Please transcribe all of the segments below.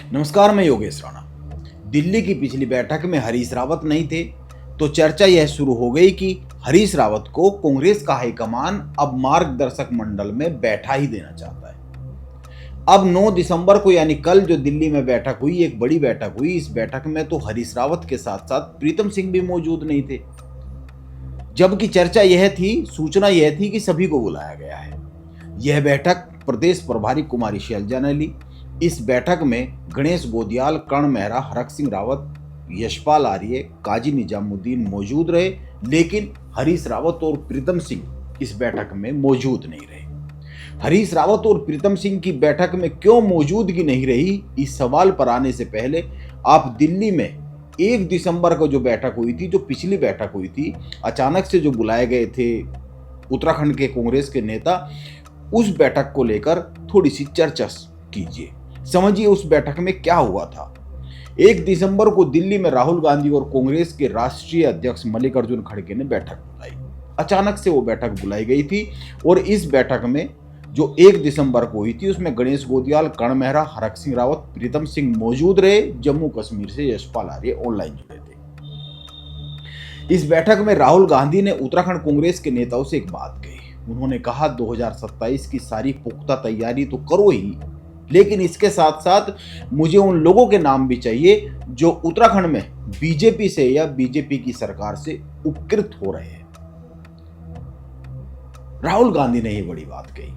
नमस्कार, मैं योगेश राणा। दिल्ली की पिछली बैठक में हरीश रावत नहीं थे, तो चर्चा यह शुरू हो गई कि हरीश रावत को कांग्रेस का हाईकमान अब मार्गदर्शक मंडल में बैठा ही देना चाहता है। अब 9 दिसंबर को यानी कल जो दिल्ली में बैठक हुई, एक बड़ी बैठक हुई। इस बैठक में तो हरीश रावत के साथ साथ प्रीतम सिंह भी मौजूद नहीं थे, जबकि चर्चा यह थी, सूचना यह थी कि सभी को बुलाया गया है। यह बैठक प्रदेश प्रभारी कुमारी शैलजा ने ली। इस बैठक में गणेश गोदियाल, कर्ण मेहरा, हरक सिंह रावत, यशपाल आर्य, काजी निजामुद्दीन मौजूद रहे, लेकिन हरीश रावत और प्रीतम सिंह इस बैठक में मौजूद नहीं रहे। हरीश रावत और प्रीतम सिंह की बैठक में क्यों मौजूदगी नहीं रही, इस सवाल पर आने से पहले आप दिल्ली में 1 दिसंबर को जो बैठक हुई थी, जो पिछली बैठक हुई थी, अचानक से जो बुलाए गए थे उत्तराखंड के कांग्रेस के नेता, उस बैठक को लेकर थोड़ी सी चर्चा कीजिए। समझिए उस बैठक में क्या हुआ था। 1 दिसंबर को दिल्ली में राहुल गांधी और कांग्रेस के राष्ट्रीय अध्यक्ष मल्लिकार्जुन खड़गे ने बैठक बुलाई। अचानक से वो बैठक बुलाई गई थी और इस बैठक में जो 1 दिसंबर को हुई थी, उसमें गणेश गोदियाल, कर्ण मेहरा, हरक सिंह रावत, प्रीतम सिंह मौजूद रहे। जम्मू कश्मीर से यशपाल आर्य ऑनलाइन जुड़े थे। इस बैठक में राहुल गांधी ने उत्तराखंड कांग्रेस के नेताओं से एक बात कही। उन्होंने कहा 2027 की सारी पुख्ता तैयारी तो करो ही, लेकिन इसके साथ साथ मुझे उन लोगों के नाम भी चाहिए जो उत्तराखंड में बीजेपी से या बीजेपी की सरकार से उपकृत हो रहे हैं। राहुल गांधी ने ये बड़ी बात कही।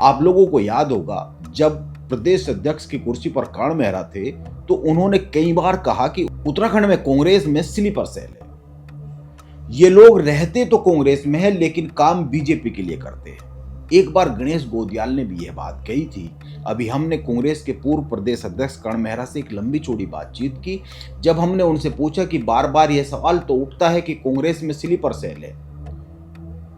आप लोगों को याद होगा, जब प्रदेश अध्यक्ष की कुर्सी पर कर्ण मेहरा थे तो उन्होंने कई बार कहा कि उत्तराखंड में कांग्रेस में स्लीपर सेल है। ये लोग रहते तो कांग्रेस में है, लेकिन काम बीजेपी के लिए करते हैं। एक बार गणेश गोदियाल ने भी यह बात कही थी। अभी हमने कांग्रेस के पूर्व प्रदेश अध्यक्ष कर्ण मेहरा से एक लंबी चौड़ी बातचीत की। जब हमने उनसे पूछा कि बार बार यह सवाल तो उठता है कि कांग्रेस में स्लीपर सेल है,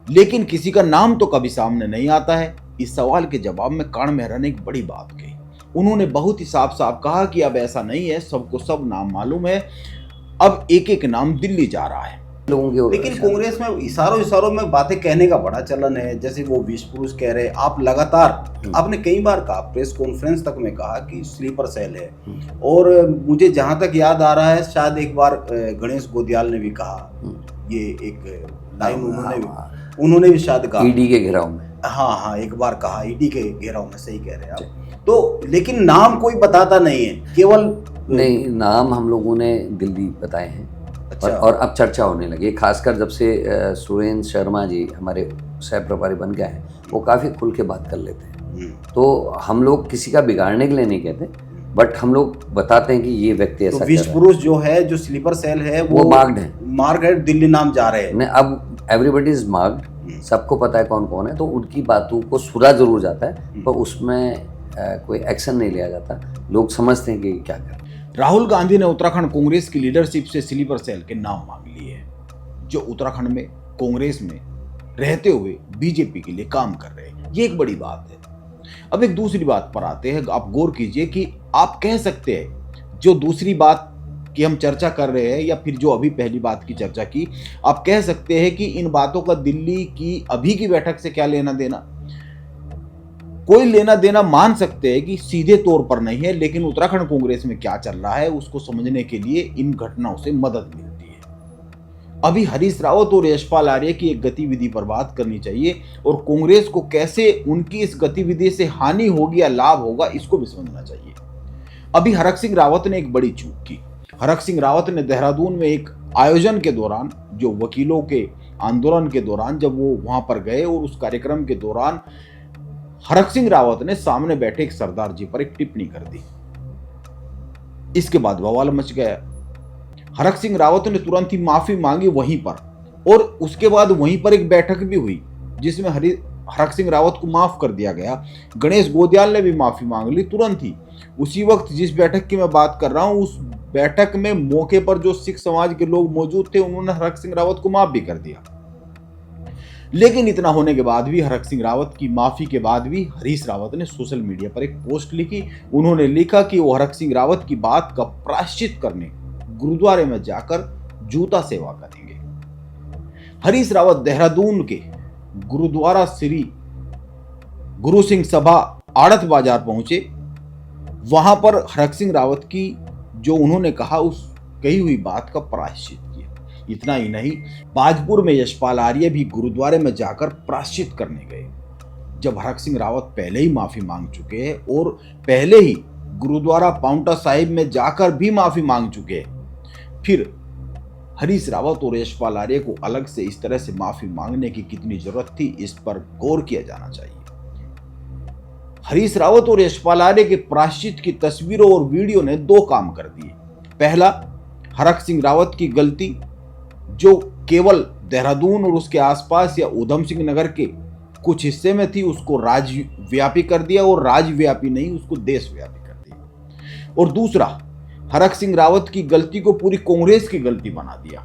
लेकिन किसी का नाम तो कभी सामने नहीं आता है। इस सवाल के जवाब में कर्ण मेहरा ने एक बड़ी बात कही। उन्होंने बहुत ही साफ साफ कहा कि अब ऐसा नहीं है, सबको सब नाम मालूम है, अब एक एक नाम दिल्ली जा रहा है लोगों के। लेकिन कांग्रेस में इशारों में बातें कहने का बड़ा चलन है। जैसे वो विष पुरुष कह रहे, आप लगातार, आपने कई बार कहा, प्रेस कॉन्फ्रेंस तक में कहा कि स्लीपर सेल है। और मुझे जहां तक याद आ रहा है, शायद एक बार गणेश गोदियाल ने भी कहा, ये एक लाइन उन्होंने भी शायद कहा ईडी के घेराव में। हाँ, एक बार कहा ईडी के घेराव में। सही कह रहे हैं आप। तो लेकिन नाम कोई बताता नहीं है, केवल नहीं, नाम हम लोगों ने दिल्ली बताए हैं। अच्छा। और अब चर्चा होने लगी, खासकर जब से सुरेंद्र शर्मा जी हमारे सह प्रभारी बन गए हैं, वो काफ़ी खुल के बात कर लेते हैं। तो हम लोग किसी का बिगाड़ने के लिए नहीं कहते, बट हम लोग बताते हैं कि ये व्यक्ति ऐसा। तो विष पुरुष जो है, जो स्लीपर सेल है, वो मार्ग है, दिल्ली नाम जा रहे हैं। अब एवरीबडी इज मार्क्ड, सबको पता है कौन कौन है, तो उनकी बातों को सुना जरूर जाता है, पर उसमें कोई एक्शन नहीं लिया जाता। लोग समझते हैं कि क्या करें। राहुल गांधी ने उत्तराखंड कांग्रेस की लीडरशिप से स्लीपर सेल के नाम मांग लिए हैं, जो उत्तराखंड में कांग्रेस में रहते हुए बीजेपी के लिए काम कर रहे हैं। ये एक बड़ी बात है। अब एक दूसरी बात पर आते हैं। आप गौर कीजिए कि आप कह सकते हैं, जो दूसरी बात की हम चर्चा कर रहे हैं, या फिर जो अभी पहली बात की चर्चा की, आप कह सकते हैं कि इन बातों का दिल्ली की अभी की बैठक से क्या लेना देना। कोई लेना देना मान सकते हैं कि सीधे तौर पर नहीं है, लेकिन उत्तराखंड कांग्रेस में क्या चल रहा है उसको समझने के लिए इन घटनाओं से मदद मिलती है। अभी हरीश रावत और यशपाल आर्य की एक गतिविधि पर बात करनी चाहिए, और कांग्रेस को कैसे उनकी इस गतिविधि से हानि होगी या लाभ होगा, इसको भी समझना चाहिए। अभी हरक सिंह रावत ने एक बड़ी चूक की। हरक सिंह रावत ने देहरादून में एक आयोजन के दौरान, जो वकीलों के आंदोलन के दौरान, जब वो वहां पर गए और उस कार्यक्रम के दौरान हरक सिंह रावत ने सामने बैठे एक सरदार जी पर एक टिप्पणी कर दी। इसके बाद बवाल मच गया। हरक सिंह रावत ने तुरंत ही माफी मांगी वहीं पर, और उसके बाद वहीं पर एक बैठक भी हुई जिसमें हरक सिंह रावत को माफ कर दिया गया। गणेश गोदियाल ने भी माफी मांग ली तुरंत ही। उसी वक्त जिस बैठक की मैं बात कर रहा हूं, उस बैठक में मौके पर जो सिख समाज के लोग मौजूद थे, उन्होंने हरक सिंह रावत को माफ भी कर दिया। लेकिन इतना होने के बाद भी, हरक सिंह रावत की माफी के बाद भी, हरीश रावत ने सोशल मीडिया पर एक पोस्ट लिखी। उन्होंने लिखा कि वो हरक सिंह रावत की बात का प्रायश्चित करने गुरुद्वारे में जाकर जूता सेवा करेंगे। हरीश रावत देहरादून के गुरुद्वारा श्री गुरु सिंह सभा आड़त बाजार पहुंचे। वहां पर हरक सिंह रावत की जो उन्होंने कहा उस कही हुई बात का प्रायश्चित किया। इतना ही नहीं, बाजपुर में यशपाल आर्य भी गुरुद्वारे में जाकर प्रायश्चित करने गए। जब हरक सिंह रावत पहले ही माफी मांग चुके हैं और पहले ही गुरुद्वारा पाउंटा साहिब में जाकर भी माफी मांग चुके हैं, फिर हरीश रावत और यशपाल आर्य को अलग से इस तरह से माफी मांगने की कितनी जरूरत थी, इस पर गौर किया जाना चाहिए। हरीश रावत और यशपाल आर्य के प्रायश्चित की तस्वीरों और वीडियो ने दो काम कर दिए। पहला, हरक सिंह रावत की गलती जो केवल देहरादून और उसके आसपास या उधम सिंह नगर के कुछ हिस्से में थी, उसको राज्यव्यापी कर दिया, और राज्यव्यापी नहीं, उसको देशव्यापी कर दिया। और दूसरा, हरक सिंह रावत की गलती को पूरी कांग्रेस की गलती बना दिया।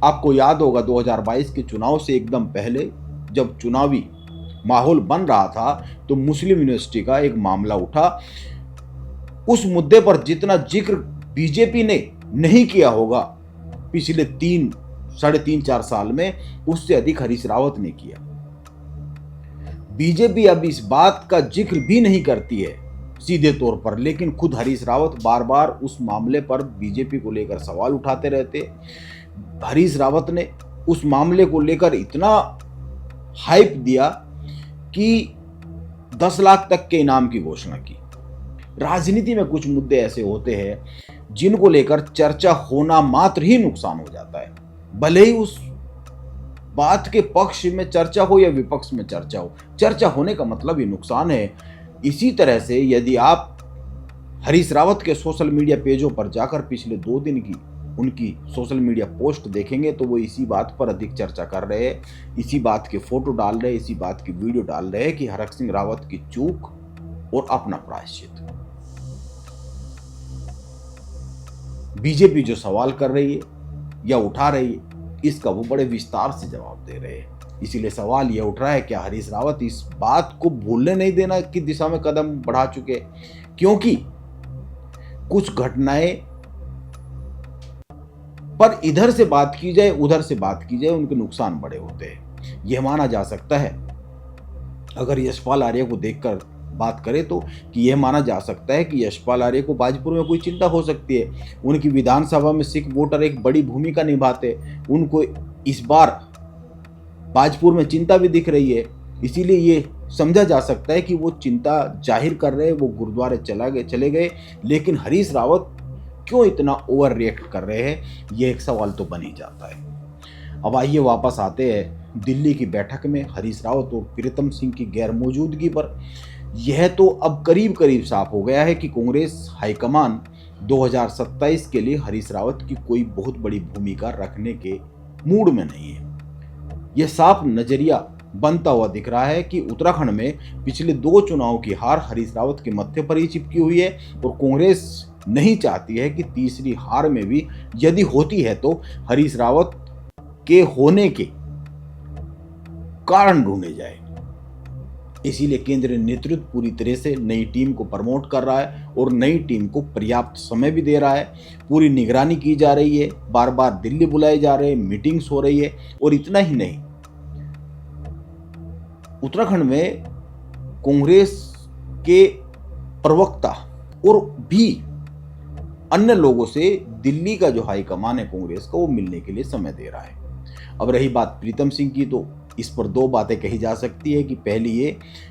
आपको याद होगा 2022 के चुनाव से एकदम पहले जब चुनावी माहौल बन रहा था तो मुस्लिम यूनिवर्सिटी का एक मामला उठा। उस मुद्दे पर जितना जिक्र बीजेपी ने नहीं किया होगा पिछले 3-3.5 साल में, उससे अधिक हरीश रावत ने किया। बीजेपी अब इस बात का जिक्र भी नहीं करती है सीधे तौर पर, लेकिन खुद हरीश रावत बार बार उस मामले पर बीजेपी को लेकर सवाल उठाते रहते। हरीश रावत ने उस मामले को लेकर इतना हाइप दिया कि 10 लाख तक के इनाम की घोषणा की। राजनीति में कुछ मुद्दे ऐसे होते हैं जिनको लेकर चर्चा होना मात्र ही नुकसान हो जाता है, भले ही उस बात के पक्ष में चर्चा हो या विपक्ष में चर्चा हो। चर्चा होने का मतलब ही नुकसान है। इसी तरह से यदि आप हरीश रावत के सोशल मीडिया पेजों पर जाकर पिछले 2 दिन की उनकी सोशल मीडिया पोस्ट देखेंगे तो वो इसी बात पर अधिक चर्चा कर रहे हैं, इसी बात के फोटो डाल रहे हैं, इसी बात की वीडियो डाल रहे हैं कि हरक सिंह रावत की चूक और अपना प्रायश्चित। बीजेपी जो सवाल कर रही है या उठा रही है, इसका वो बड़े विस्तार से जवाब दे रहे हैं। इसीलिए सवाल यह उठ रहा है क्या हरीश रावत इस बात को भूलने नहीं देना की दिशा में कदम बढ़ा चुके, क्योंकि कुछ घटनाएं पर इधर से बात की जाए उधर से बात की जाए उनके नुकसान बड़े होते हैं। यह माना जा सकता है, अगर यशपाल आर्य को देखकर बात करें तो, कि यह माना जा सकता है कि यशपाल आर्य को बाजपुर में कोई चिंता हो सकती है। उनकी विधानसभा में सिख वोटर एक बड़ी भूमिका निभाते, उनको इस बार बाजपुर में चिंता भी दिख रही है। इसीलिए ये समझा जा सकता है कि वो चिंता जाहिर कर रहे हैं, वो गुरुद्वारे चले गए। लेकिन हरीश रावत क्यों इतना ओवर रिएक्ट कर रहे हैं, ये एक सवाल तो बन ही जाता है। अब आइए वापस आते हैं दिल्ली की बैठक में हरीश रावत और प्रीतम सिंह की गैर मौजूदगी पर। यह तो अब करीब करीब साफ हो गया है कि कांग्रेस हाईकमान 2027 के लिए हरीश रावत की कोई बहुत बड़ी भूमिका रखने के मूड में नहीं है। यह साफ नजरिया बनता हुआ दिख रहा है कि उत्तराखंड में पिछले 2 चुनाव की हार हरीश रावत के मत्थे पर ही चिपकी हुई है, और कांग्रेस नहीं चाहती है कि तीसरी हार में भी यदि होती है तो हरीश रावत के होने के कारण ढूंढे जाए। इसीलिए केंद्रीय नेतृत्व पूरी तरह से नई टीम को प्रमोट कर रहा है और नई टीम को पर्याप्त समय भी दे रहा है। पूरी निगरानी की जा रही है, बार बार दिल्ली बुलाए जा रहे हैं, मीटिंग्स हो रही है। और इतना ही नहीं, उत्तराखंड में कांग्रेस के प्रवक्ता और भी अन्य लोगों से दिल्ली का जो हाईकमान है कांग्रेस का, वो मिलने के लिए समय दे रहा है। अब रही बात प्रीतम सिंह की, तो इस पर 2 बातें कही जा सकती है कि पहली ये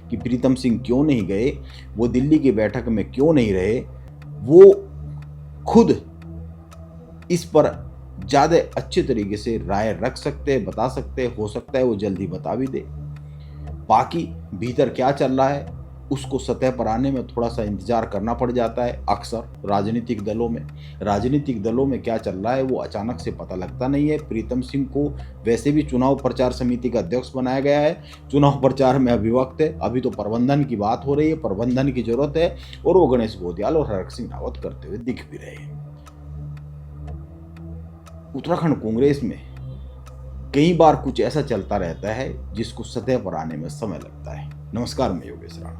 कि प्रीतम सिंह क्यों नहीं गए, वो दिल्ली की बैठक में क्यों नहीं रहे, वो खुद इस पर ज़्यादा अच्छे तरीके से राय रख सकते हैं, बता सकते हैं। हो सकता है वो जल्दी बता भी दे। बाकी भीतर क्या चल रहा है उसको सतह पर आने में थोड़ा सा इंतजार करना पड़ जाता है। अक्सर राजनीतिक दलों में क्या चल रहा है वो अचानक से पता लगता नहीं है। प्रीतम सिंह को वैसे भी चुनाव प्रचार समिति का अध्यक्ष बनाया गया है, चुनाव प्रचार में अभी वक्त है, अभी तो प्रबंधन की बात हो रही है, प्रबंधन की जरूरत है, और वो गणेश गोदियाल और हरक सिंह रावत करते हुए दिख भी रहे हैं। उत्तराखंड कांग्रेस में कई बार कुछ ऐसा चलता रहता है जिसको सतह पर आने में समय लगता है। नमस्कार, मैं योगेश राणा।